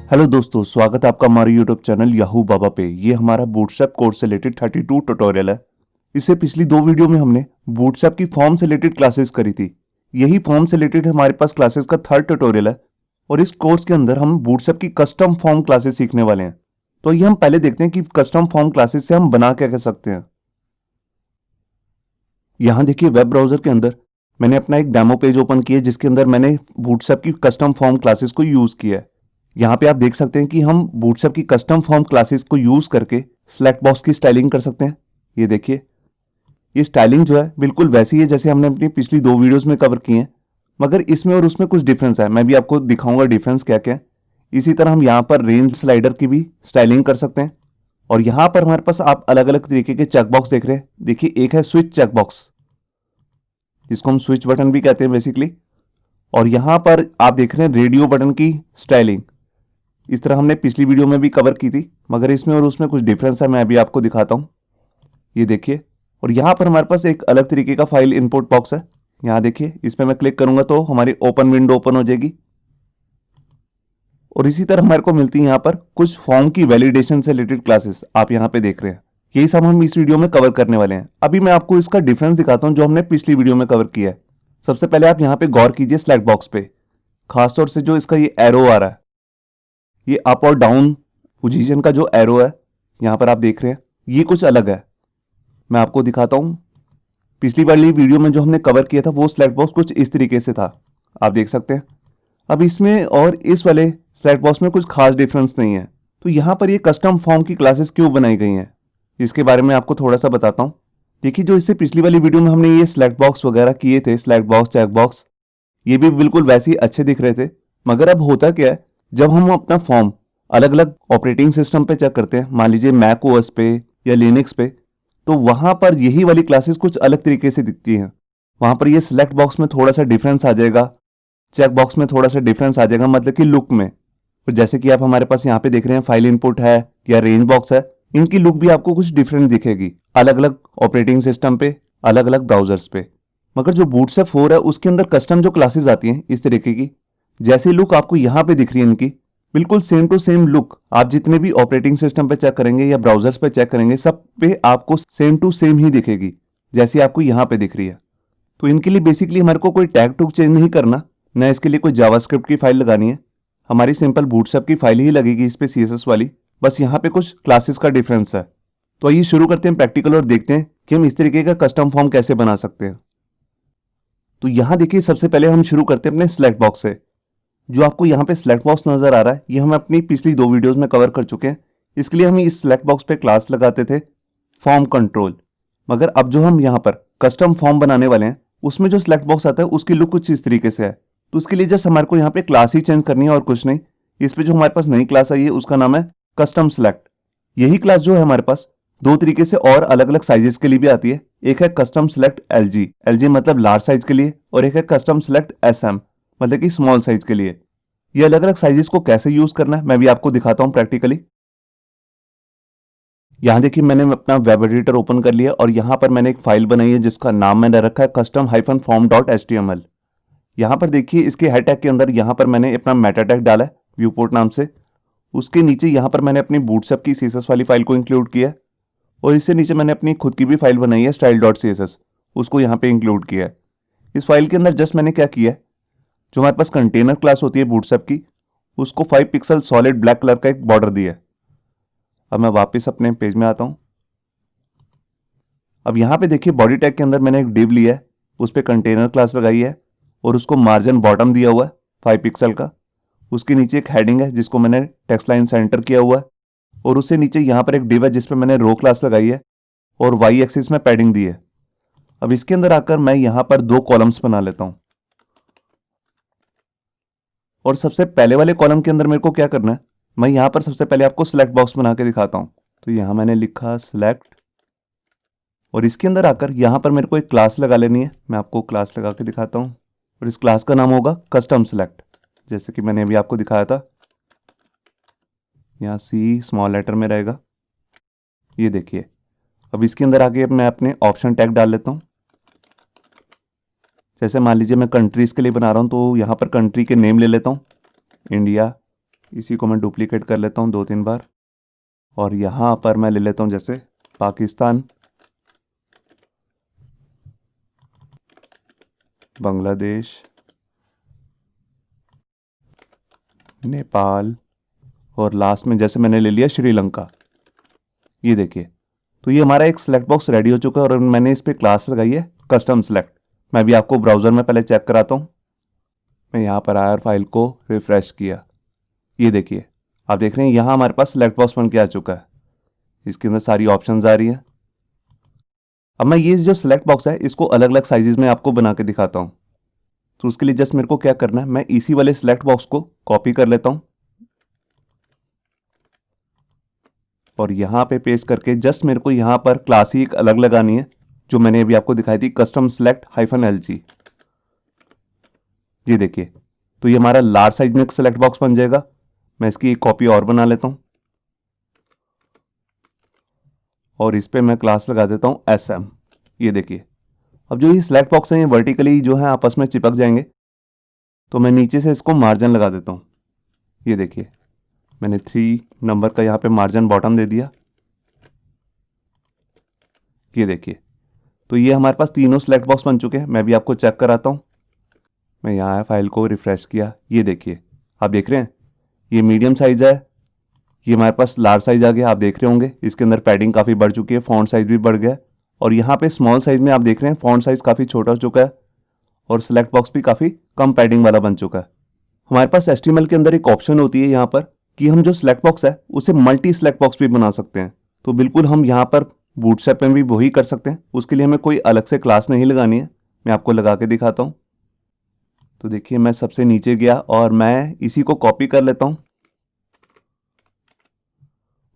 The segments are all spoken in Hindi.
हेलो दोस्तों, स्वागत है आपका हमारे यूट्यूब चैनल याहू बाबा पे। ये हमारा बूटस्ट्रैप कोर्स से रिलेटेड 32 ट्यूटोरियल है। इससे पिछली दो वीडियो में हमने बूटस्ट्रैप की फॉर्म से रिलेटेड क्लासेस करी थी। यही फॉर्म से रिलेटेड हमारे पास क्लासेस का थर्ड ट्यूटोरियल है और इस कोर्स के अंदर हम बूटस्ट्रैप की कस्टम फॉर्म क्लासेस सीखने वाले हैं। तो ये हम पहले देखते हैं कि कस्टम फॉर्म क्लासेस से हम बना क्या कर सकते हैं। यहाँ देखिए, वेब ब्राउजर के अंदर मैंने अपना एक डेमो पेज ओपन किया जिसके अंदर मैंने बूटस्ट्रैप की कस्टम फॉर्म क्लासेस को यूज किया है। यहाँ पे आप देख सकते हैं कि हम बूटस्ट्रैप की कस्टम फॉर्म क्लासेस को यूज करके सिलेक्ट बॉक्स की स्टाइलिंग कर सकते हैं। ये देखिए, ये स्टाइलिंग जो है बिल्कुल वैसी है जैसे हमने अपनी पिछली दो वीडियोस में कवर की है, मगर इसमें और उसमें कुछ डिफरेंस है। मैं भी आपको दिखाऊंगा डिफरेंस क्या क्या है। इसी तरह हम यहाँ पर रेंज स्लाइडर की भी स्टाइलिंग कर सकते हैं। और यहाँ पर हमारे पास आप अलग अलग तरीके के चेक बॉक्स देख रहे हैं। देखिए, एक है स्विच चेक बॉक्स, जिसको हम स्विच बटन भी कहते हैं बेसिकली। और यहाँ पर आप देख रहे हैं रेडियो बटन की स्टाइलिंग। इस तरह हमने पिछली वीडियो में भी कवर की थी, मगर इसमें और उसमें कुछ डिफरेंस है। मैं अभी आपको दिखाता हूँ। ये देखिए, और यहाँ पर हमारे पास एक अलग तरीके का फाइल इनपुट बॉक्स है। यहाँ देखिए, इस पर मैं क्लिक करूंगा तो हमारी ओपन विंडो ओपन हो जाएगी। और इसी तरह हमारे को मिलती है यहाँ पर कुछ फॉर्म की वैलिडेशन से रिलेटेड क्लासेस। आप यहाँ पे देख रहे हैं, यही सब हम इस वीडियो में कवर करने वाले हैं। अभी मैं आपको इसका डिफरेंस दिखाता हूँ जो हमने पिछली वीडियो में कवर किया है। सबसे पहले आप यहाँ पे गौर कीजिए सिलेक्ट बॉक्स पे, खासतौर से जो इसका ये एरो आ रहा है, ये अप और डाउन पोजीशन का जो एरो है यहाँ पर आप देख रहे हैं, ये कुछ अलग है। मैं आपको दिखाता हूँ। पिछली वाली वीडियो में जो हमने कवर किया था वो सिलेक्ट बॉक्स कुछ इस तरीके से था, आप देख सकते हैं। अब इसमें और इस वाले सिलेक्ट बॉक्स में कुछ खास डिफरेंस नहीं है। तो यहाँ पर ये कस्टम फॉर्म की क्लासेस क्यों बनाई गई हैं, इसके बारे में आपको थोड़ा सा बताता हूँ। देखिए, जो इससे पिछली वाली वीडियो में हमने ये सिलेक्ट बॉक्स वगैरह किए थे, सिलेक्ट बॉक्स, चेक बॉक्स, ये भी बिल्कुल वैसे ही अच्छे दिख रहे थे। मगर अब होता क्या है, जब हम अपना फॉर्म अलग अलग ऑपरेटिंग सिस्टम पे चेक करते हैं, मान लीजिए मैक ओएस पे या लिनक्स पे, तो वहां पर यही वाली क्लासेस कुछ अलग तरीके से दिखती हैं। वहां पर ये सिलेक्ट बॉक्स में थोड़ा सा डिफरेंस आ जाएगा, चेक बॉक्स में थोड़ा सा डिफरेंस आ जाएगा, मतलब कि लुक में। और जैसे कि आप हमारे पास यहाँ पे देख रहे हैं, फाइल इनपुट है या रेंज बॉक्स है, इनकी लुक भी आपको कुछ डिफरेंट दिखेगी अलग अलग ऑपरेटिंग सिस्टम पे, अलग अलग ब्राउजर्स पे। मगर जो बूटस्ट्रैप 4 है उसके अंदर कस्टम जो क्लासेस आती हैं इस तरीके की, जैसी लुक आपको यहाँ पे दिख रही है इनकी, बिल्कुल सेम टू सेम लुक आप जितने भी ऑपरेटिंग सिस्टम पे चेक करेंगे या ब्राउजर्स पे चेक करेंगे, सब पे आपको सेम टू सेम ही दिखेगी जैसी आपको यहाँ पे दिख रही है। तो इनके लिए बेसिकली हमारे को कोई टैग टूग चेंज नहीं करना, न इसके लिए कोई जावास्क्रिप्ट की फाइल लगानी है। हमारी सिंपल बूटस्ट्रैप की फाइल ही लगेगी इस पे, सीएसएस वाली। बस यहाँ पे कुछ क्लासेस का डिफरेंस है। तो आइए शुरू करते हैं प्रैक्टिकल और देखते हैं कि हम इस तरीके का कस्टम फॉर्म कैसे बना सकते हैं। तो यहाँ देखिए, सबसे पहले हम शुरू करते हैं अपने सिलेक्ट बॉक्स से। जो आपको यहाँ पे सिलेक्ट बॉक्स नजर आ रहा है, ये हम अपनी पिछली दो वीडियोस में कवर कर चुके हैं। इसके लिए हम इस सिलेक्ट बॉक्स पे क्लास लगाते थे फॉर्म कंट्रोल। मगर अब जो हम यहाँ पर कस्टम फॉर्म बनाने वाले हैं, उसमें जो सिलेक्ट बॉक्स आता है उसकी लुक कुछ इस तरीके से है। तो उसके लिए जस्ट हमारे को यहाँ पे क्लास ही चेंज करनी है और कुछ नहीं। इस पे जो हमारे पास नई क्लास आई है उसका नाम है कस्टम सिलेक्ट। यही क्लास जो है हमारे पास दो तरीके से और अलग अलग साइजेस के लिए भी आती है। एक है कस्टम सिलेक्ट एलजी, एलजी मतलब लार्ज साइज के लिए, और एक है कस्टम सिलेक्ट एसएम मतलब कि स्मॉल साइज के लिए। ये अलग अलग साइजेस को कैसे यूज करना है मैं भी आपको दिखाता हूं प्रैक्टिकली। यहां देखिए, मैंने अपना वेब एडिटर ओपन कर लिया और यहां पर मैंने एक फाइल बनाई है जिसका नाम मैंने रखा है custom-form.html। यहां पर देखिए, इसके हेड टैग के अंदर यहां पर मैंने अपना मेटा टैग डाला है व्यूपोर्ट नाम से। उसके नीचे यहां पर मैंने अपनी बूटस्ट्रैप की सीएसएस वाली फाइल को इंक्लूड किया है, और इससे नीचे मैंने अपनी खुद की भी फाइल बनाई है style.css, उसको यहाँ पे इंक्लूड किया है। इस फाइल के अंदर जस्ट मैंने क्या किया है, जो हमारे पास कंटेनर क्लास होती है बूटस्ट्रैप की, उसको 5 पिक्सल सॉलिड ब्लैक कलर का एक बॉर्डर दिया है। अब मैं वापस अपने पेज में आता हूं। अब यहाँ पे देखिए, बॉडी टैग के अंदर मैंने एक डिव लिया है, उस पर कंटेनर क्लास लगाई है और उसको मार्जिन बॉटम दिया हुआ है 5 पिक्सल का। उसके नीचे एक हेडिंग है जिसको मैंने टेक्स्ट लाइन सेंटर किया हुआ है, और उससे नीचे यहाँ पर एक डिव है जिसपे मैंने रो क्लास लगाई है और वाई एक्सिस में पैडिंग दी है। अब इसके अंदर आकर मैं यहाँ पर दो कॉलम्स बना लेता हूँ। और सबसे पहले वाले कॉलम के अंदर मेरे को क्या करना है, मैं यहाँ पर सबसे पहले आपको सिलेक्ट बॉक्स बना के दिखाता हूँ। तो यहाँ मैंने लिखा सिलेक्ट, और इसके अंदर आकर यहाँ पर मेरे को एक क्लास लगा लेनी है। मैं आपको क्लास लगा के दिखाता हूँ, और इस क्लास का नाम होगा कस्टम सिलेक्ट, जैसे कि मैंने अभी आपको दिखाया था। यहाँ सी स्मॉल लेटर में रहेगा, ये देखिए। अब इसके अंदर आके मैं अपने ऑप्शन टैग डाल लेता हूँ। जैसे मान लीजिए मैं कंट्रीज के लिए बना रहा हूँ, तो यहाँ पर कंट्री के नेम ले लेता हूँ, इंडिया, इसी को मैं डुप्लीकेट कर लेता हूँ 2-3 बार और यहाँ पर मैं ले लेता हूँ जैसे पाकिस्तान, बांग्लादेश, नेपाल और लास्ट में जैसे मैंने ले लिया श्रीलंका। ये देखिए, तो ये हमारा एक सिलेक्ट बॉक्स रेडी हो चुका है और मैंने इस पर क्लास लगाई है कस्टम सेलेक्ट। मैं भी आपको ब्राउज़र में पहले चेक कराता हूँ। मैं यहाँ पर आया और फाइल को रिफ़्रेश किया। ये देखिए, आप देख रहे हैं यहाँ हमारे पास सिलेक्ट बॉक्स बन के आ चुका है। इसके अंदर सारी ऑप्शंस आ रही हैं। अब मैं ये जो सिलेक्ट बॉक्स है इसको अलग अलग साइजेस में आपको बना के दिखाता हूँ। तो उसके लिए जस्ट मेरे को क्या करना है, मैं इसी वाले सिलेक्ट बॉक्स को कॉपी कर लेता हूँ और यहाँ पे पेस्ट करके जस्ट मेरे को यहाँ पर क्लास ही एक अलग लगानी है जो मैंने अभी आपको दिखाई थी, कस्टम सेलेक्ट -LG। ये देखिए, तो ये हमारा लार्ज साइज में एक सिलेक्ट बॉक्स बन जाएगा। मैं इसकी एक कॉपी और बना लेता हूँ और इस पर मैं क्लास लगा देता हूँ SM। ये देखिए, अब जो ये सिलेक्ट बॉक्स हैं ये वर्टिकली जो है आपस में चिपक जाएंगे, तो मैं नीचे से इसको मार्जिन लगा देता हूँ। ये देखिए, मैंने 3 नंबर का यहाँ पे मार्जिन बॉटम दे दिया। ये देखिए, तो ये हमारे पास तीनों सिलेक्ट बॉक्स बन चुके हैं। मैं भी आपको चेक कराता हूँ। मैं यहाँ आया, फाइल को रिफ़्रेश किया। ये देखिए, आप देख रहे हैं ये मीडियम साइज़ है, ये हमारे पास लार्ज साइज़ आ गया। आप देख रहे होंगे इसके अंदर पैडिंग काफ़ी बढ़ चुकी है, फॉन्ट साइज़ भी बढ़ गया है और यहाँ पे स्मॉल साइज़ में आप देख रहे हैं फॉन्ट साइज़ काफ़ी छोटा हो चुका है और सिलेक्ट बॉक्स भी काफ़ी कम पैडिंग वाला बन चुका है। हमारे पास HTML के अंदर एक ऑप्शन होती है यहाँ पर कि हम जो सिलेक्ट बॉक्स है उसे मल्टी सिलेक्ट बॉक्स भी बना सकते हैं। तो बिल्कुल हम यहाँ पर बूटस्ट्रैप में भी वही कर सकते हैं। उसके लिए हमें कोई अलग से क्लास नहीं लगानी है। मैं आपको लगा के दिखाता हूँ। तो देखिए, मैं सबसे नीचे गया और मैं इसी को कॉपी कर लेता हूँ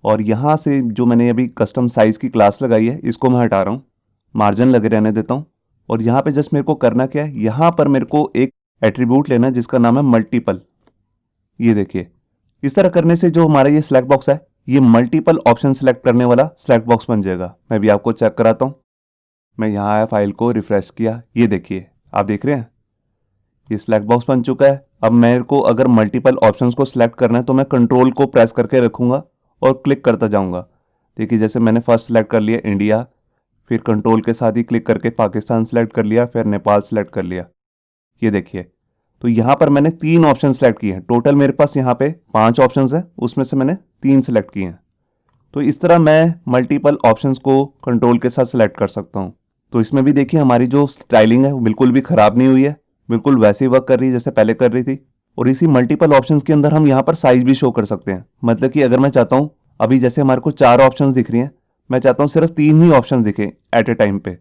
और यहाँ से जो मैंने अभी कस्टम साइज़ की क्लास लगाई है इसको मैं हटा रहा हूँ, मार्जिन लगे रहने देता हूँ और यहाँ पे जस्ट मेरे को करना क्या है, यहाँ पर मेरे को एक एट्रीब्यूट लेना है जिसका नाम है मल्टीपल। ये देखिए, इस तरह करने से जो हमारा ये सिलेक्ट बॉक्स है ये मल्टीपल ऑप्शन सेलेक्ट करने वाला सिलेक्ट बॉक्स बन जाएगा। मैं भी आपको चेक कराता हूँ। मैं यहाँ आया, फाइल को रिफ़्रेश किया। ये देखिए, आप देख रहे हैं ये सिलेक्ट बॉक्स बन चुका है। अब मेरे को अगर मल्टीपल ऑप्शंस को सिलेक्ट करना है तो मैं कंट्रोल को प्रेस करके रखूँगा और क्लिक करता जाऊँगा। देखिए, जैसे मैंने फर्स्ट सेलेक्ट कर लिया इंडिया, फिर कंट्रोल के साथ ही क्लिक करके पाकिस्तान सेलेक्ट कर लिया, फिर नेपाल सेलेक्ट कर लिया। ये देखिए, तो यहाँ पर मैंने 3 ऑप्शन सेलेक्ट किए हैं। टोटल मेरे पास यहाँ पे 5 ऑप्शंस हैं, उसमें से मैंने 3 सेलेक्ट किए हैं। तो इस तरह मैं मल्टीपल ऑप्शंस को कंट्रोल के साथ सेलेक्ट कर सकता हूँ। तो इसमें भी देखिए हमारी जो स्टाइलिंग है वो बिल्कुल भी ख़राब नहीं हुई है, बिल्कुल वैसे ही वर्क कर रही है जैसे पहले कर रही थी। और इसी मल्टीपल ऑप्शंस के अंदर हम यहाँ पर साइज भी शो कर सकते हैं। मतलब कि अगर मैं चाहता हूँ, अभी जैसे हमारे को 4 ऑप्शंस दिख रही हैं, मैं चाहता हूँ सिर्फ 3 ही ऑप्शंस दिखे एट ए टाइम पे।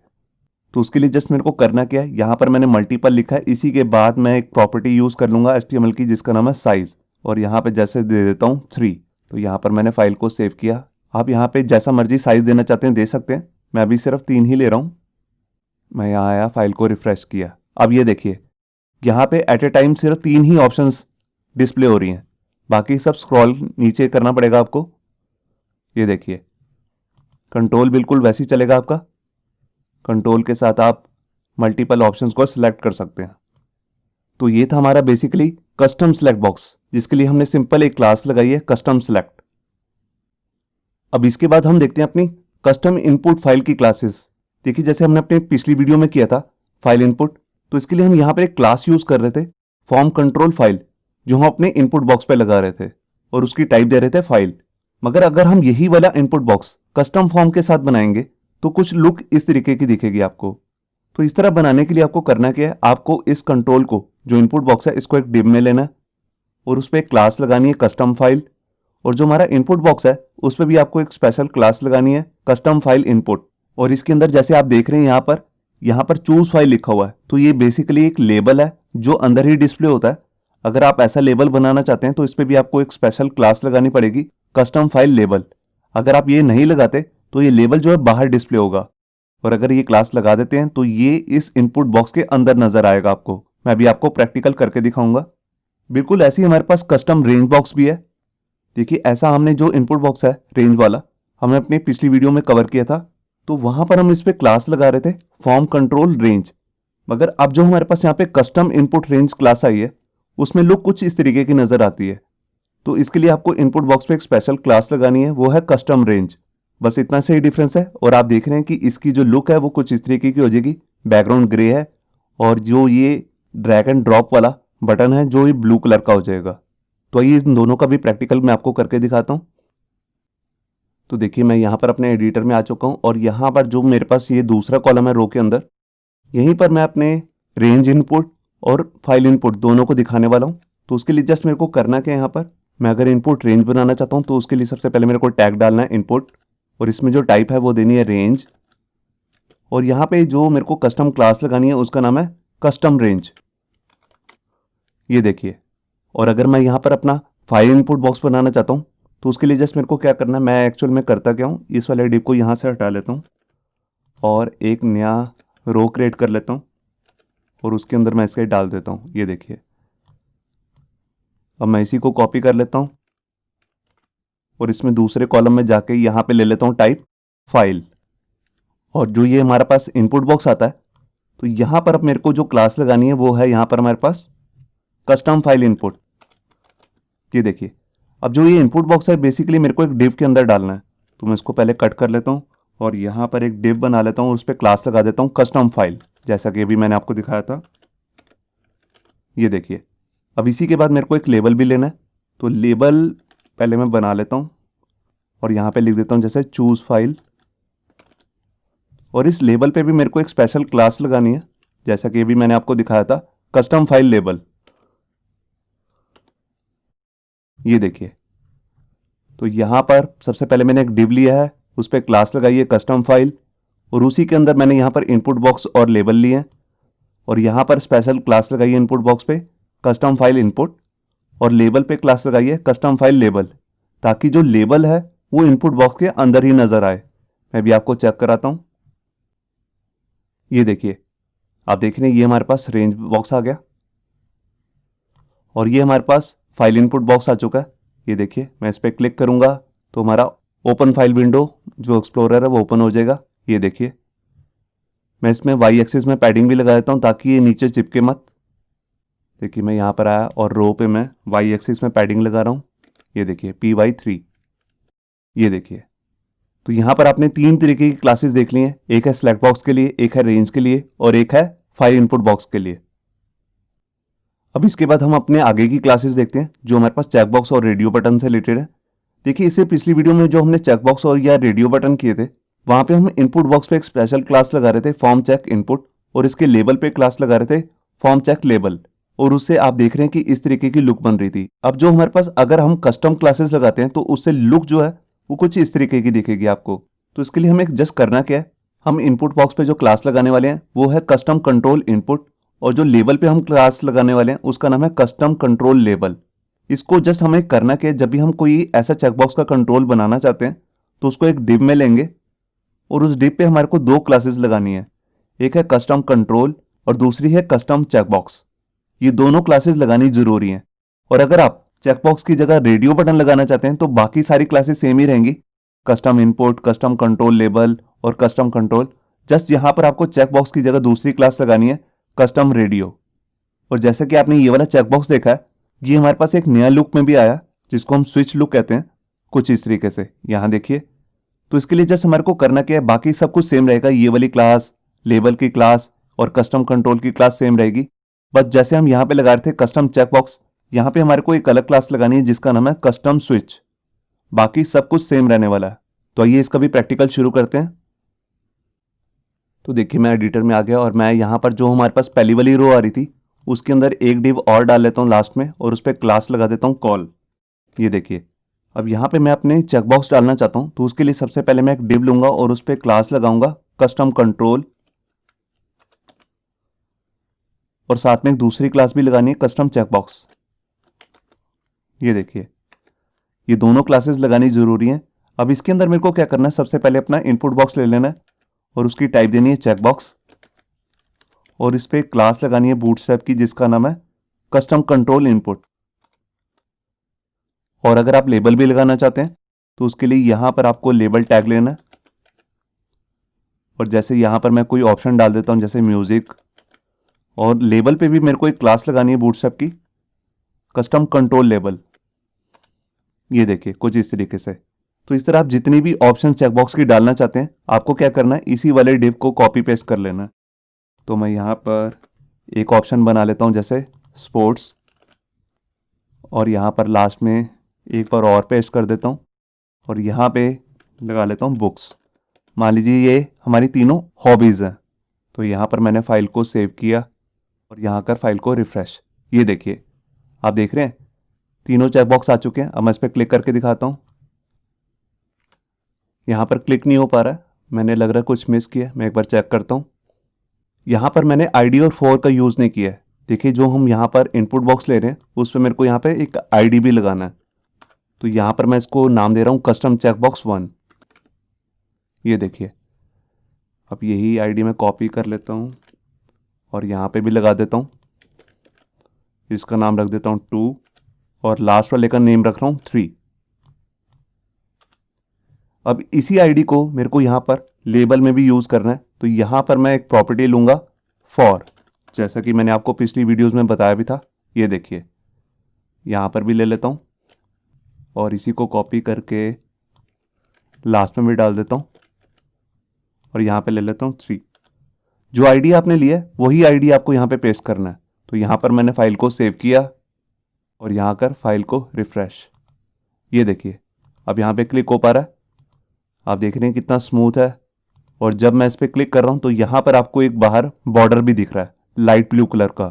तो उसके लिए जस्ट मेरे को करना क्या है, यहाँ पर मैंने मल्टीपल लिखा है, इसी के बाद मैं एक प्रॉपर्टी यूज़ कर लूँगा HTML की जिसका नाम है साइज़ और यहाँ पे जैसे दे देता हूँ 3। तो यहाँ पर मैंने फाइल को सेव किया। आप यहाँ पे जैसा मर्जी साइज़ देना चाहते हैं दे सकते हैं। मैं अभी सिर्फ 3 ही ले रहा हूँ। मैं यहाँ आया, फाइल को रिफ़्रेश किया। अब ये देखिए, यहाँ पे एट ए टाइम सिर्फ 3 ही ऑप्शंस डिस्प्ले हो रही हैं, बाकी सब स्क्रॉल नीचे करना पड़ेगा आपको। ये देखिए, कंट्रोल बिल्कुल वैसे ही चलेगा आपका। कंट्रोल के साथ आप मल्टीपल ऑप्शंस को सिलेक्ट कर सकते हैं। तो ये था हमारा बेसिकली कस्टम सेलेक्ट बॉक्स, जिसके लिए हमने सिंपल एक क्लास लगाई है कस्टम सेलेक्ट। अब इसके बाद हम देखते हैं अपनी कस्टम इनपुट फाइल की क्लासेस। देखिए, जैसे हमने अपने पिछली वीडियो में किया था फाइल इनपुट, तो इसके लिए हम यहाँ पर एक क्लास यूज़ कर रहे थे फॉर्म कंट्रोल फाइल, जो हम अपने इनपुट बॉक्स पे लगा रहे थे और उसकी टाइप दे रहे थे फाइल। मगर अगर हम यही वाला इनपुट बॉक्स कस्टम फॉर्म के साथ बनाएंगे तो कुछ लुक इस तरीके की दिखेगी आपको। तो इस तरह बनाने के लिए आपको करना क्या है, आपको इस कंट्रोल को, जो इनपुट बॉक्स है, इसको एक डिव में लेना है और उस पर एक क्लास लगानी है कस्टम फाइल। और जो हमारा इनपुट बॉक्स है उस पर भी आपको एक स्पेशल क्लास लगानी है कस्टम फाइल इनपुट। और इसके अंदर जैसे आप देख रहे हैं यहाँ पर चूज फाइल लिखा हुआ है, तो ये बेसिकली एक लेबल है जो अंदर ही डिस्प्ले होता है। अगर आप ऐसा लेबल बनाना चाहते हैं तो इस पर भी आपको एक स्पेशल क्लास लगानी पड़ेगी कस्टम फाइल लेबल। अगर आप ये नहीं लगाते तो ये लेबल जो है बाहर डिस्प्ले होगा, और अगर ये क्लास लगा देते हैं तो ये इस इनपुट बॉक्स के अंदर नजर आएगा आपको। मैं भी आपको प्रैक्टिकल करके दिखाऊंगा। बिल्कुल ऐसे ही हमारे पास कस्टम रेंज बॉक्स भी है। देखिए, ऐसा हमने जो इनपुट बॉक्स है रेंज वाला, हमने अपनी पिछली वीडियो में कवर किया था। तो वहां पर हम इस पर क्लास लगा रहे थे फॉर्म कंट्रोल रेंज। मगर अब जो हमारे पास यहाँ पे कस्टम इनपुट रेंज क्लास आई है उसमें लुक कुछ इस तरीके की नजर आती है। तो इसके लिए आपको इनपुट बॉक्स पे एक स्पेशल क्लास लगानी है, वो है कस्टम रेंज। बस इतना से ही डिफरेंस है। और आप देख रहे हैं कि इसकी जो लुक है वो कुछ इस तरीके की हो जाएगी। बैकग्राउंड ग्रे है और जो ये ड्रैग एंड ड्रॉप वाला बटन है जो ये ब्लू कलर का हो जाएगा। तो आइए इन दोनों का भी प्रैक्टिकल मैं आपको करके दिखाता हूँ। तो देखिए मैं यहाँ पर अपने एडिटर में आ चुका हूँ और यहाँ पर जो मेरे पास ये दूसरा कॉलम है रो के अंदर, यहीं पर मैं अपने रेंज इनपुट और फाइल इनपुट दोनों को दिखाने वाला हूँ। तो उसके लिए जस्ट मेरे को करना क्या है, यहाँ पर मैं अगर इनपुट रेंज बनाना चाहता हूँ तो उसके लिए सबसे पहले मेरे को टैग डालना है इनपुट, और इसमें जो टाइप है वो देनी है रेंज, और यहाँ पे जो मेरे को कस्टम क्लास लगानी है उसका नाम है कस्टम रेंज। ये देखिए। और अगर मैं यहाँ पर अपना फाइल इनपुट बॉक्स बनाना चाहता हूँ तो उसके लिए जस्ट मेरे को क्या करना है, मैं एक्चुअल में करता क्या हूँ, इस वाले डिव को यहाँ से हटा लेता हूँ और एक नया रो क्रिएट कर लेता हूँ और उसके अंदर मैं इसके डाल देता हूँ। ये देखिए। अब मैं इसी को कॉपी कर लेता हूँ और इसमें दूसरे कॉलम में जाके यहाँ पे ले लेता हूँ टाइप फाइल, और जो ये हमारे पास इनपुट बॉक्स आता है तो यहाँ पर अब मेरे को जो क्लास लगानी है वो है यहाँ पर हमारे पास कस्टम फाइल इनपुट। ये देखिए। अब जो ये इनपुट बॉक्स है बेसिकली मेरे को एक डिव के अंदर डालना है, तो मैं इसको पहले कट कर लेता हूँ और यहाँ पर एक डिव बना लेता हूँ, उस पर क्लास लगा देता हूँ कस्टम फाइल, जैसा कि अभी मैंने आपको दिखाया था। ये देखिए। अब इसी के बाद मेरे को एक लेबल भी लेना है, तो लेबल पहले मैं बना लेता हूँ और यहाँ पे लिख देता हूँ जैसे चूज फाइल, और इस लेबल पे भी मेरे को एक स्पेशल क्लास लगानी है, जैसा कि अभी मैंने आपको दिखाया था कस्टम फाइल लेबल। ये देखिए। तो यहाँ पर सबसे पहले मैंने एक डिव लिया है, उस पर क्लास लगाई है कस्टम फाइल, और उसी के अंदर मैंने यहाँ पर इनपुट बॉक्स और लेबल लिए हैं, और यहाँ पर स्पेशल क्लास लगाई है इनपुट बॉक्स पे कस्टम फाइल इनपुट, और लेबल पे क्लास लगाई है कस्टम फाइल लेबल, ताकि जो लेबल है वो इनपुट बॉक्स के अंदर ही नजर आए। मैं भी आपको चेक कराता हूँ। ये देखिए। आप देख रहे हैं ये हमारे पास रेंज बॉक्स आ गया और ये हमारे पास फाइल इनपुट बॉक्स आ चुका है। ये देखिए। मैं इस पर क्लिक करूंगा तो हमारा ओपन फाइल विंडो जो एक्सप्लोरर है वो ओपन हो जाएगा। ये देखिए। मैं इसमें वाई एक्सिस में पैडिंग भी लगा देता हूँ ताकि ये नीचे चिपके मत। देखिए मैं यहाँ पर आया और रो पे मैं वाई एक्सिस में पैडिंग लगा रहा हूँ। ये देखिए PY3। ये देखिए। तो यहाँ पर आपने तीन तरीके की क्लासेस देख ली हैं, एक है सिलेक्ट बॉक्स के लिए, एक है रेंज के लिए और एक है फाइल इनपुट बॉक्स के लिए। अब इसके बाद हम अपने आगे की क्लासेस देखते हैं जो हमारे पास चेक बॉक्स और रेडियो बटन से रिलेटेड है। देखिए इससे पिछली वीडियो में जो हमने चेक बॉक्स और या रेडियो बटन किए थे वहां पे हम इनपुट बॉक्स पे एक स्पेशल क्लास लगा रहे थे फॉर्म चेक इनपुट, और इसके लेबल पे क्लास लगा रहे थे फॉर्म चेक लेबल, और उससे आप देख रहे हैं कि इस तरीके की लुक बन रही थी। अब जो हमारे पास अगर हम कस्टम क्लासेस लगाते हैं तो उससे लुक जो है वो कुछ इस तरीके की दिखेगी आपको। तो इसके लिए हमें जस्ट करना क्या है, हम इनपुट बॉक्स पे जो क्लास लगाने वाले हैं वो है कस्टम कंट्रोल इनपुट, और जो लेबल पे हम क्लास लगाने वाले हैं उसका नाम है कस्टम कंट्रोल लेबल। इसको जस्ट हमें करना क्या है, जब भी हम कोई ऐसा चेकबॉक्स का कंट्रोल बनाना चाहते हैं तो उसको एक डिव में लेंगे और उस डिव पे हमारे को दो क्लासेस लगानी है, एक है कस्टम कंट्रोल और दूसरी है कस्टम चेकबॉक्स। ये दोनों क्लासेस लगानी जरूरी है। और अगर आप चेकबॉक्स की जगह रेडियो बटन लगाना चाहते हैं तो बाकी सारी क्लासेस सेम ही रहेंगी, custom input, custom control label और कस्टम कंट्रोल। जस्ट यहां पर आपको चेकबॉक्स की जगह दूसरी क्लास लगानी है कस्टम रेडियो। और जैसे कि आपने ये वाला चेकबॉक्स देखा है, ये हमारे पास एक नया लुक में भी आया जिसको हम स्विच लुक कहते हैं, कुछ इस तरीके से। यहां देखिए। तो इसके लिए जस्ट हमारे को करना क्या है, बाकी सब कुछ सेम रहेगा, ये वाली क्लास, लेबल की क्लास और कस्टम कंट्रोल की क्लास सेम रहेगी। बस जैसे हम यहाँ पे लगा रहे थे कस्टम चेकबॉक्स, यहाँ पे हमारे को एक अलग क्लास लगानी है जिसका नाम है कस्टम स्विच। बाकी सब कुछ सेम रहने वाला है। तो आइए इसका भी प्रैक्टिकल शुरू करते हैं। तो देखिए मैं एडिटर में आ गया और मैं यहाँ पर जो हमारे पास पहली वाली रो आ रही थी उसके अंदर एक डिव और डाल लेता हूँ लास्ट में, और उस पर क्लास लगा देता हूँ कॉल। ये देखिए। अब यहाँ पे मैं अपने चेकबॉक्स डालना चाहता हूँ तो उसके लिए सबसे पहले मैं एक डिव लूंगा और उस पर क्लास लगाऊंगा कस्टम कंट्रोल, और साथ में एक दूसरी क्लास भी लगानी है कस्टम चेकबॉक्स। ये देखिए। ये दोनों क्लासेस लगानी जरूरी हैं। अब इसके अंदर मेरे को क्या करना है, सबसे पहले अपना इनपुट बॉक्स ले लेना है और उसकी टाइप देनी है चेकबॉक्स, और इस पे क्लास लगानी है बूटस्ट्रैप की जिसका नाम है कस्टम कंट्रोल इनपुट। और अगर आप लेबल भी लगाना चाहते हैं तो उसके लिए यहां पर आपको लेबल टैग लेना है, और जैसे यहां पर मैं कोई ऑप्शन डाल देता हूं जैसे म्यूजिक, और लेबल पे भी मेरे को एक क्लास लगानी है बूटस्ट्रैप की कस्टम कंट्रोल लेबल। ये देखिए कुछ इस तरीके से। तो इस तरह आप जितनी भी ऑप्शन चेकबॉक्स की डालना चाहते हैं आपको क्या करना है, इसी वाले डिव को कॉपी पेस्ट कर लेना है। तो मैं यहाँ पर एक ऑप्शन बना लेता हूँ जैसे स्पोर्ट्स, और यहाँ पर लास्ट में एक बार और पेस्ट कर देता हूँ, और यहाँ पे लगा लेता हूँ बुक्स। मान लीजिए ये हमारी तीनों हॉबीज़ हैं। तो यहाँ पर मैंने फाइल को सेव किया और यहाँ कर फाइल को रिफ्रेश। ये देखिए आप देख रहे हैं तीनों चेकबॉक्स आ चुके हैं। अब मैं इस पर क्लिक करके दिखाता हूँ। यहाँ पर क्लिक नहीं हो पा रहा है, मैंने लग रहा है कुछ मिस किया। मैं एक बार चेक करता हूँ। यहाँ पर मैंने आईडी और फॉर का यूज़ नहीं किया है। देखिए जो हम यहाँ पर इनपुट बॉक्स ले रहे हैं उस पर मेरे को यहाँ पे एक आईडी भी लगाना है। तो यहाँ पर मैं इसको नाम दे रहा हूँ कस्टम चेकबॉक्स 1। ये देखिए अब यही आईडी मैं कॉपी कर लेता हूँ और यहाँ पे भी लगा देता हूँ। इसका नाम रख देता हूँ 2 और लास्ट वाले का नेम रख रहा हूँ 3। अब इसी आईडी को मेरे को यहाँ पर लेबल में भी यूज़ करना है। तो यहाँ पर मैं एक प्रॉपर्टी लूँगा फॉर, जैसा कि मैंने आपको पिछली वीडियोस में बताया भी था। ये देखिए यहाँ पर भी ले लेता हूँ और इसी को कॉपी करके लास्ट में भी डाल देता हूँ और यहाँ पे ले लेता हूँ 3। जो आईडी आपने लिया है वही आईडी आपको यहाँ पे पेस्ट करना है। तो यहाँ पर मैंने फाइल को सेव किया और यहाँ कर फाइल को रिफ्रेश। ये देखिए अब यहाँ पे क्लिक हो पा रहा है। आप देख रहे हैं कितना स्मूथ है। और जब मैं इस पर क्लिक कर रहा हूँ तो यहाँ पर आपको एक बाहर बॉर्डर भी दिख रहा है लाइट ब्लू कलर का।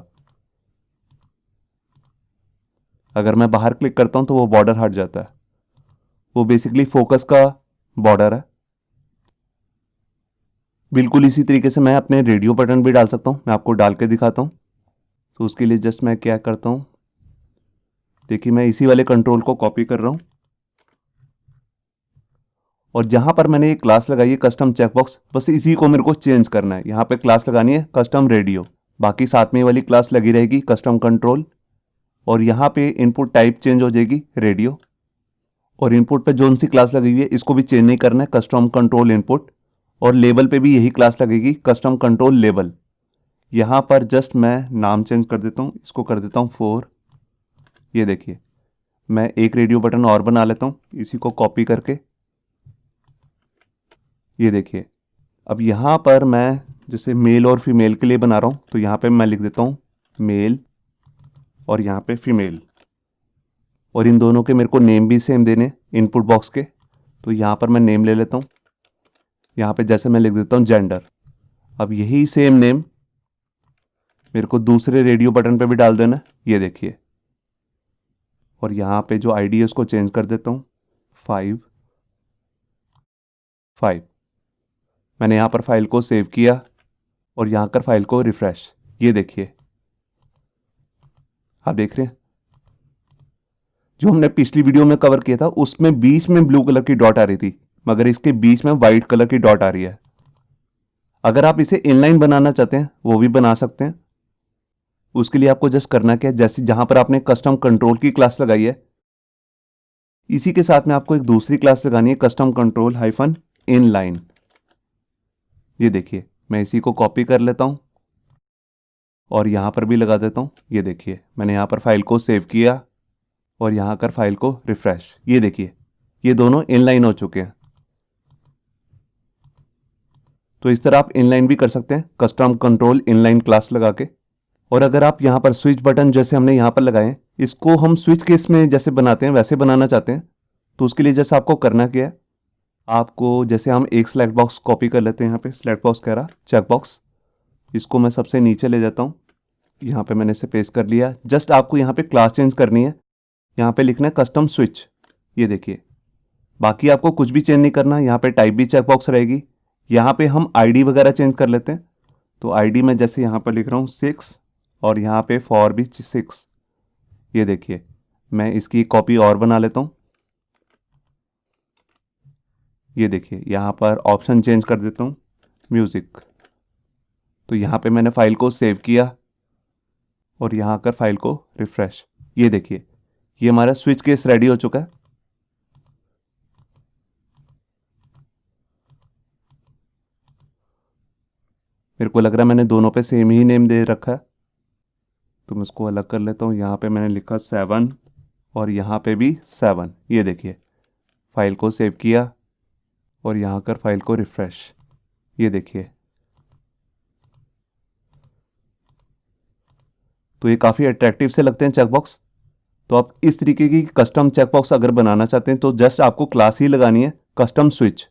अगर मैं बाहर क्लिक करता हूँ तो वो बॉर्डर हट जाता है। वो बेसिकली फोकस का बॉर्डर है। बिल्कुल इसी तरीके से मैं अपने रेडियो बटन भी डाल सकता हूँ। मैं आपको डाल के दिखाता हूँ। तो उसके लिए जस्ट मैं क्या करता हूँ, देखिए मैं इसी वाले कंट्रोल को कॉपी कर रहा हूँ और जहाँ पर मैंने ये क्लास लगाई है कस्टम चेकबॉक्स, बस इसी को मेरे को चेंज करना है। यहाँ पे क्लास लगानी है कस्टम रेडियो, बाकी साथ में वाली क्लास लगी रहेगी कस्टम कंट्रोल। और यहाँ पे इनपुट टाइप चेंज हो जाएगी रेडियो, और इनपुट पे जोन सी क्लास लगी हुई है इसको भी चेंज नहीं करना है, कस्टम कंट्रोल इनपुट। और लेबल पे भी यही क्लास लगेगी कस्टम कंट्रोल लेबल। यहाँ पर जस्ट मैं नाम चेंज कर देता हूँ, इसको कर देता हूँ 4। ये देखिए मैं एक रेडियो बटन और बना लेता हूँ इसी को कॉपी करके। ये देखिए अब यहाँ पर मैं जैसे मेल और फीमेल के लिए बना रहा हूँ तो यहाँ पे मैं लिख देता हूँ मेल और यहाँ पे फीमेल, और इन दोनों के मेरे को नेम भी सेम देने इनपुट बॉक्स के। तो यहाँ पर मैं नेम ले लेता हूँ, यहाँ पे जैसे मैं लिख देता हूँ जेंडर। अब यही सेम नेम मेरे को दूसरे रेडियो बटन पे भी डाल देना। ये देखिए और यहाँ पे जो आईडी है उसको चेंज कर देता हूँ 5 5। मैंने यहाँ पर फाइल को सेव किया और यहाँ कर फाइल को रिफ्रेश। ये देखिए आप देख रहे हैं जो हमने पिछली वीडियो में कवर किया था उसमें बीच में ब्लू कलर की डॉट आ रही थी, मगर इसके बीच में वाइट कलर की डॉट आ रही है। अगर आप इसे इनलाइन बनाना चाहते हैं वो भी बना सकते हैं। उसके लिए आपको जस्ट करना क्या है, जैसे जहां पर आपने कस्टम कंट्रोल की क्लास लगाई है इसी के साथ में आपको एक दूसरी क्लास लगानी है कस्टम कंट्रोल हाइफन इनलाइन। ये देखिए मैं इसी को कॉपी कर लेता हूं और यहां पर भी लगा देता हूं। ये देखिए मैंने यहां पर फाइल को सेव किया और यहां कर फाइल को रिफ्रेश। ये देखिए ये दोनों इनलाइन हो चुके हैं। तो इस तरह आप इनलाइन भी कर सकते हैं कस्टम कंट्रोल इनलाइन क्लास लगा के। और अगर आप यहाँ पर स्विच बटन जैसे हमने यहाँ पर लगाए हैं इसको हम स्विच केस में जैसे बनाते हैं वैसे बनाना चाहते हैं तो उसके लिए जैसे आपको करना क्या है, आपको जैसे हम एक सेलेक्ट बॉक्स कॉपी कर लेते हैं। यहाँ पे सेलेक्ट बॉक्स कह रहा चेक बॉक्स, इसको मैं सबसे नीचे ले जाता हूँ। यहाँ पे मैंने इसे पेस्ट कर लिया। जस्ट आपको यहाँ पे क्लास चेंज करनी है, यहाँ पे लिखना है कस्टम स्विच। ये देखिए बाकी आपको कुछ भी चेंज नहीं करना। यहाँ पे टाइप भी चेक बॉक्स रहेगी। यहाँ पे हम आईडी वगैरह चेंज कर लेते हैं। तो आईडी में जैसे यहाँ पर लिख रहा हूँ 6 और यहाँ पे फॉर भी 6। ये देखिए मैं इसकी कॉपी और बना लेता हूँ। ये देखिए यहाँ पर ऑप्शन चेंज कर देता हूँ म्यूज़िक। तो यहाँ पे मैंने फाइल को सेव किया और यहाँ कर फाइल को रिफ्रेश। ये देखिए ये हमारा स्विच केस रेडी हो चुका है। मेरे को लग रहा है मैंने दोनों पे सेम ही नेम दे रखा है तो मैं इसको अलग कर लेता हूँ। यहाँ पे मैंने लिखा 7 और यहाँ पे भी 7। ये देखिए, फाइल को सेव किया और यहाँ कर फाइल को रिफ्रेश। ये देखिए, तो ये काफ़ी अट्रैक्टिव से लगते हैं चेकबॉक्स। तो आप इस तरीके की कस्टम चेकबॉक्स अगर बनाना चाहते हैं तो जस्ट आपको क्लास ही लगानी है कस्टम स्विच।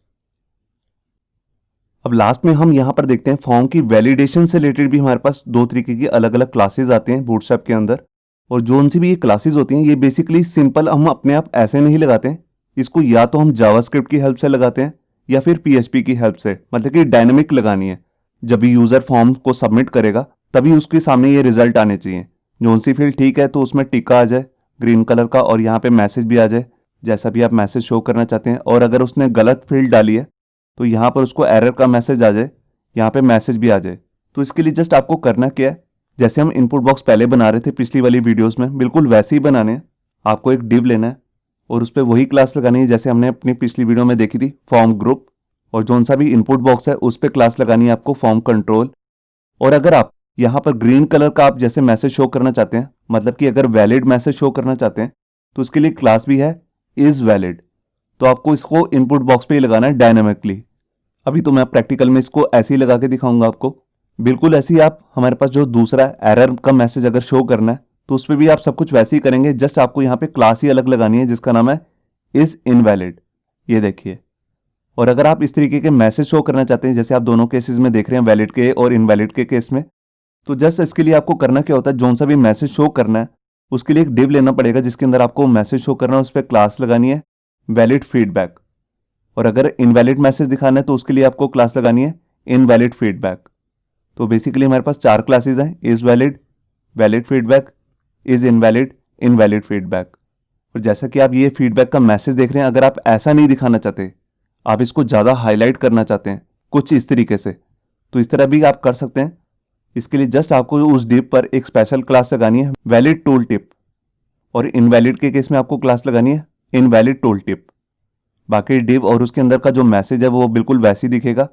अब लास्ट में हम यहाँ पर देखते हैं फॉर्म की वैलिडेशन से रिलेटेड भी हमारे पास दो तरीके की अलग अलग क्लासेस आती हैं बूटस्ट्रैप के अंदर। और जो उनसे भी ये क्लासेस होती हैं ये बेसिकली सिंपल हम अपने आप ऐसे नहीं लगाते हैं, इसको या तो हम जावास्क्रिप्ट की हेल्प से लगाते हैं या फिर पीएचपी की हेल्प से, मतलब कि डायनेमिक लगानी है। जब भी यूज़र फॉर्म को सबमिट करेगा तभी उसके सामने ये रिजल्ट आने चाहिए। जो सी फील्ड ठीक है तो उसमें टिक्का आ जाए ग्रीन कलर का और यहाँ पे मैसेज भी आ जाए जैसा भी आप मैसेज शो करना चाहते हैं। और अगर उसने गलत फील्ड डाली है तो यहाँ पर उसको एरर का मैसेज आ जाए, यहाँ पे मैसेज भी आ जाए। तो इसके लिए जस्ट आपको करना क्या है, जैसे हम इनपुट बॉक्स पहले बना रहे थे पिछली वाली वीडियोस में, बिल्कुल वैसे ही बनाने हैं। आपको एक डिव लेना है और उस पर वही क्लास लगानी है जैसे हमने अपनी पिछली वीडियो में देखी थी, फॉर्म ग्रुप। और जो सा भी इनपुट बॉक्स है उस पर क्लास लगानी है आपको फॉर्म कंट्रोल। और अगर आप यहाँ पर ग्रीन कलर का आप जैसे मैसेज शो करना चाहते हैं, मतलब कि अगर वैलिड मैसेज शो करना चाहते हैं तो उसके लिए क्लास भी है इज वैलिड। तो आपको इसको इनपुट बॉक्स पे ही लगाना है डायनेमिकली। अभी तो मैं प्रैक्टिकल में इसको ऐसे ही लगा के दिखाऊंगा आपको। बिल्कुल ऐसे ही आप हमारे पास जो दूसरा एरर का मैसेज अगर शो करना है तो उस पर भी आप सब कुछ वैसे ही करेंगे, जस्ट आपको यहाँ पे क्लास ही अलग लगानी है जिसका नाम है इज इनवैलिड। ये देखिए। और अगर आप इस तरीके के मैसेज शो करना चाहते हैं जैसे आप दोनों केसेस में देख रहे हैं, वैलिड के और इनवैलिड के केस में, तो जस्ट इसके लिए आपको करना क्या होता है, जो सा भी मैसेज शो करना है उसके लिए एक डिव लेना पड़ेगा जिसके अंदर आपको मैसेज शो करना है, उस पर क्लास लगानी है वैलिड फीडबैक। और अगर इनवैलिड मैसेज दिखाना है तो उसके लिए आपको क्लास लगानी है इनवैलिड फीडबैक। तो बेसिकली हमारे पास 4 क्लासेस हैं, is valid, valid feedback, is invalid, invalid feedback. और जैसा कि आप ये फीडबैक का मैसेज देख रहे हैं, अगर आप ऐसा नहीं दिखाना चाहते, आप इसको ज़्यादा हाईलाइट करना चाहते हैं कुछ इस तरीके से, तो इस तरह भी आप कर सकते हैं। इसके लिए जस्ट आपको उस डिव पर एक स्पेशल क्लास लगानी है वैलिड टूल टिप, और इनवैलिड के केस में आपको क्लास लगानी है इनवैलिड टूल टिप। बाकी डिव और उसके अंदर का जो मैसेज है वो बिल्कुल वैसे ही दिखेगा,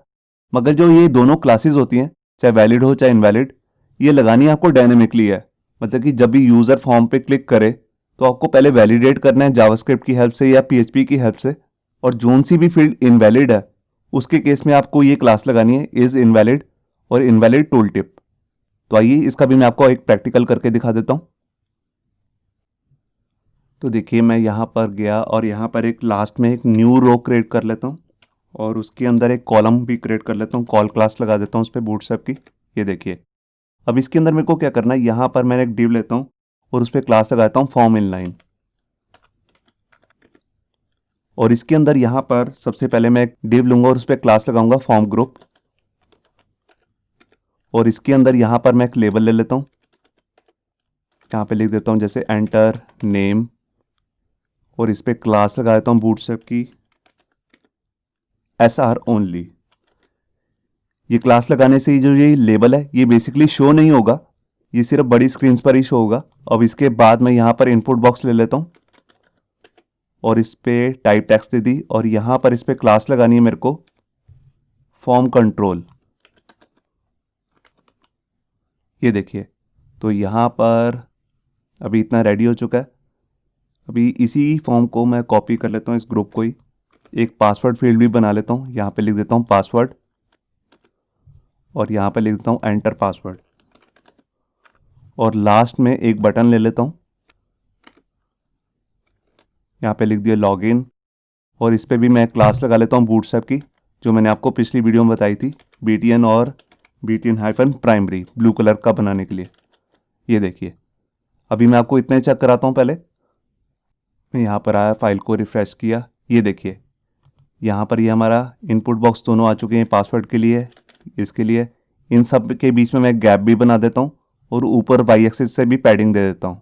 मगर जो ये दोनों क्लासेस होती हैं चाहे वैलिड हो चाहे इनवैलिड, ये लगानी आपको डायनेमिकली है। मतलब कि जब भी यूज़र फॉर्म पे क्लिक करे तो आपको पहले वैलिडेट करना है जावास्क्रिप्ट की हेल्प से या पीएचपी की हेल्प से, और जोन सी भी फील्ड इनवैलिड है उसके केस में आपको ये क्लास लगानी है इज इनवैलिड और इनवैलिड टूल टिप। तो आइए इसका भी मैं आपको एक प्रैक्टिकल करके दिखा देता हूँ। तो देखिए, मैं यहाँ पर गया और यहाँ पर एक लास्ट में एक न्यू रो क्रिएट कर लेता हूँ और उसके अंदर एक कॉलम भी क्रिएट कर लेता हूँ, कॉल क्लास लगा देता हूँ उस पर बूटस्ट्रैप की। ये देखिए, अब इसके अंदर मेरे को क्या करना है, यहाँ पर मैंने एक डिव लेता हूँ और उस पर क्लास लगाता हूँ फॉर्म इनलाइन। और इसके अंदर यहाँ पर सबसे पहले मैं एक डिव लूंगा और उस पर क्लास लगाऊंगा फॉर्म ग्रुप। और इसके अंदर यहाँ पर मैं एक लेबल ले लेता हूँ, यहाँ पे लिख देता हूँ जैसे एंटर नेम, और इस पर क्लास लगा देता हूँ बूटस्ट्रैप की SR ओनली। ये क्लास लगाने से जो ये लेबल है ये बेसिकली शो नहीं होगा, ये सिर्फ बड़ी स्क्रीन पर ही शो होगा। अब इसके बाद मैं यहाँ पर इनपुट बॉक्स ले लेता हूँ और इस पर टाइप टेक्स्ट दे दी, और यहाँ पर इस पर क्लास लगानी है मेरे को फॉर्म कंट्रोल। ये देखिए, तो यहाँ पर अभी इतना रेडी हो चुका है। अभी इसी फॉर्म को मैं कॉपी कर लेता हूँ, इस ग्रुप को ही एक पासवर्ड फील्ड भी बना लेता हूँ। यहाँ पे लिख देता हूँ पासवर्ड और यहाँ पे लिख देता हूँ एंटर पासवर्ड, और लास्ट में एक बटन ले लेता हूँ, यहाँ पे लिख दिया लॉगिन, और इस पर भी मैं क्लास लगा लेता हूँ बूटस्ट्रैप की जो मैंने आपको पिछली वीडियो में बताई थी, BTN और BTN- प्राइमरी ब्लू कलर का बनाने के लिए। ये देखिए, अभी मैं आपको इतना ही चेक कराता हूँ। पहले मैं यहाँ पर आया, फाइल को रिफ्रेश किया, ये देखिए यहाँ पर ये हमारा इनपुट बॉक्स दोनों आ चुके हैं, पासवर्ड के लिए, इसके लिए। इन सब के बीच में मैं एक गैप भी बना देता हूँ और ऊपर वाई एक्सिस से भी पैडिंग दे देता हूँ।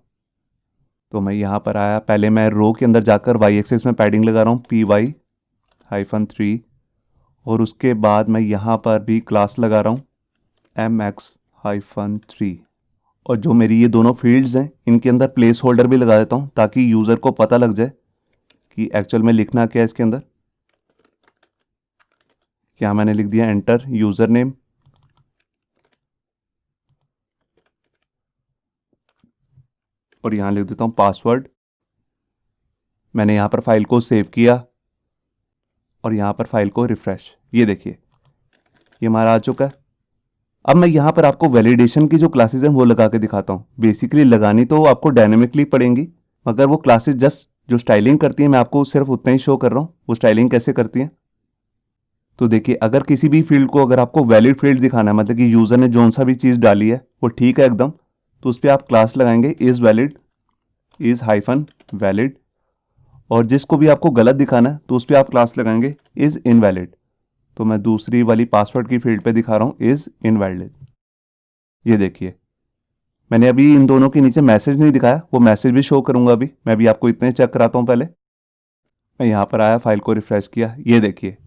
तो मैं यहाँ पर आया, पहले मैं रो के अंदर जाकर वाई एक्सिस में पैडिंग लगा रहा हूँ PY-3, और उसके बाद मैं यहाँ पर भी क्लास लगा रहा हूँ MX-3। और जो मेरी ये दोनों फील्ड्स हैं इनके अंदर प्लेस होल्डर भी लगा देता हूँ ताकि यूज़र को पता लग जाए कि एक्चुअल में लिखना क्या है इसके अंदर। यहाँ मैंने लिख दिया एंटर यूज़र नेम, और यहाँ लिख देता हूँ पासवर्ड, मैंने यहाँ पर फाइल को सेव किया और यहाँ पर फाइल को रिफ्रेश, ये देखिए ये हमारा आ चुका है। अब मैं यहाँ पर आपको वैलिडेशन की जो क्लासेस हैं वो लगा के दिखाता हूँ। बेसिकली लगानी तो आपको डायनेमिकली पड़ेंगी, मगर वो क्लासेस जस्ट जो स्टाइलिंग करती हैं मैं आपको सिर्फ उतना ही शो कर रहा हूँ वो स्टाइलिंग कैसे करती हैं। तो देखिए, अगर किसी भी फील्ड को अगर आपको वैलिड फील्ड दिखाना है, मतलब कि यूज़र ने जो सा भी चीज़ डाली है वो ठीक है एकदम, तो उस पर आप क्लास लगाएंगे is valid, is hyphen valid. और जिसको भी आपको गलत दिखाना है तो उस पर आप क्लास लगाएंगे इज़ इनवैलिड। तो मैं दूसरी वाली पासवर्ड की फील्ड पे दिखा रहा हूँ इज़ इनवैलिड। ये देखिए, मैंने अभी इन दोनों के नीचे मैसेज नहीं दिखाया, वो मैसेज भी शो करूंगा अभी। मैं भी आपको इतने चेक कराता हूँ। पहले मैं यहाँ पर आया, फाइल को रिफ्रेश किया, ये देखिए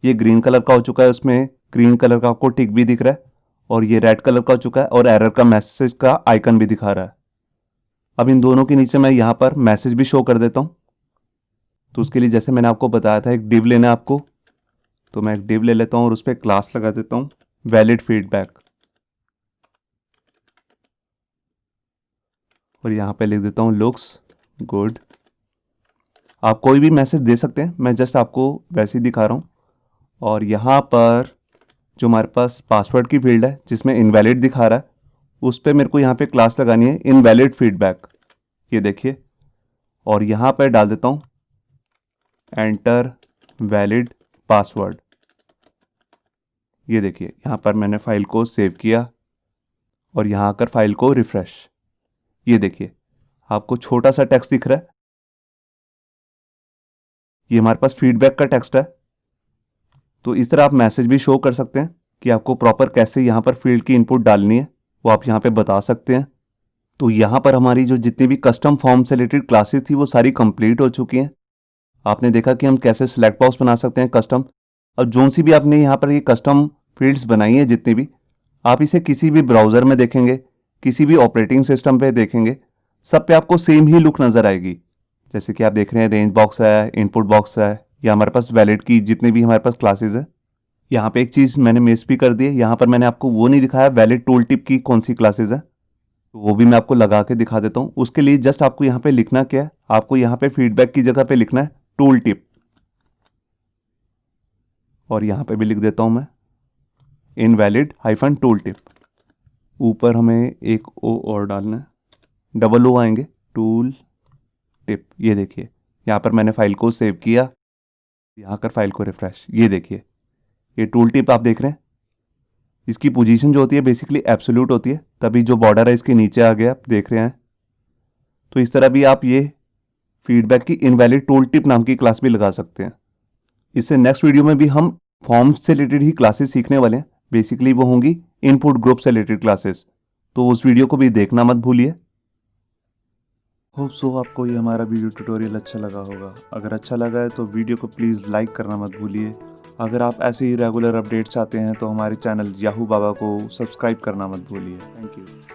ये ग्रीन कलर का हो चुका है, उसमें ग्रीन कलर का आपको टिक भी दिख रहा है, और ये रेड कलर का हो चुका है और एरर का मैसेज का आइकन भी दिखा रहा है। अब इन दोनों के नीचे मैं यहाँ पर मैसेज भी शो कर देता हूँ। तो उसके लिए जैसे मैंने आपको बताया था एक डिव लेना है आपको, तो मैं एक डिव ले लेता हूँ और उस पर क्लास लगा देता हूँ वैलिड फीडबैक, और यहाँ पे लिख देता हूँ लुक्स गुड। आप कोई भी मैसेज दे सकते हैं, मैं जस्ट आपको वैसे ही दिखा रहा हूँ। और यहाँ पर जो हमारे पास पासवर्ड की फील्ड है जिसमें इनवैलिड दिखा रहा है, उस पर मेरे को यहाँ पे क्लास लगानी है इनवैलिड फीडबैक, ये देखिए। और यहाँ पर डाल देता हूँ एंटर वैलिड पासवर्ड, ये देखिए यहाँ पर मैंने फाइल को सेव किया और यहाँ आकर फाइल को रिफ्रेश, ये देखिए आपको छोटा सा टेक्स्ट दिख रहा है, ये हमारे पास फीडबैक का टेक्स्ट है। तो इस तरह आप मैसेज भी शो कर सकते हैं कि आपको प्रॉपर कैसे यहाँ पर फील्ड की इनपुट डालनी है वो आप यहाँ पे बता सकते हैं। तो यहाँ पर हमारी जो जितनी भी कस्टम फॉर्म से रिलेटेड क्लासेस थी वो सारी कंप्लीट हो चुकी हैं। आपने देखा कि हम कैसे सिलेक्ट बॉक्स बना सकते हैं कस्टम, और जो सी भी आपने यहाँ पर ये कस्टम फील्ड्स बनाई हैं जितनी भी, आप इसे किसी भी ब्राउज़र में देखेंगे, किसी भी ऑपरेटिंग सिस्टम पे देखेंगे, सब पे आपको सेम ही लुक नज़र आएगी। जैसे कि आप देख रहे हैं रेंज बॉक्स है, इनपुट बॉक्स है, या हमारे पास वैलिड की जितने भी हमारे पास क्लासेस है। यहाँ पे एक चीज़ मैंने मिस भी कर दी है, यहाँ पर मैंने आपको वो नहीं दिखाया वैलिड टूल टिप की कौन सी क्लासेस है, तो वो भी मैं आपको लगा के दिखा देता हूँ। उसके लिए जस्ट आपको यहाँ पे लिखना क्या है, आपको यहाँ पे फीडबैक की जगह पे लिखना है टूल टिप, और यहाँ पे भी लिख देता हूँ मैं इनवैलिड हाइफन टूल टिप। ऊपर हमें एक ओ और डालना है, डबल ओ आएंगे, टूल टिप, ये देखिए यहाँ पर मैंने फाइल को सेव किया, यहाँ कर फाइल को रिफ्रेश, ये देखिए ये टूल टिप आप देख रहे हैं। इसकी पोजीशन जो होती है बेसिकली एब्सोल्यूट होती है, तभी जो बॉर्डर है इसके नीचे आ गया, आप देख रहे हैं। तो इस तरह भी आप ये फीडबैक की इनवैलिड टूल टिप नाम की क्लास भी लगा सकते हैं। इससे नेक्स्ट वीडियो में भी हम फॉर्म्स से रिलेटेड ही क्लासेस सीखने वाले हैं। बेसिकली वो होंगी इनपुट ग्रुप से रिलेटेड क्लासेस, तो उस वीडियो को भी देखना मत भूलिए। होप सो आपको ये हमारा वीडियो ट्यूटोरियल अच्छा लगा होगा। अगर अच्छा लगा है तो वीडियो को प्लीज़ लाइक करना मत भूलिए। अगर आप ऐसे ही रेगुलर अपडेट चाहते हैं तो हमारे चैनल याहू बाबा को सब्सक्राइब करना मत भूलिए। Thank you.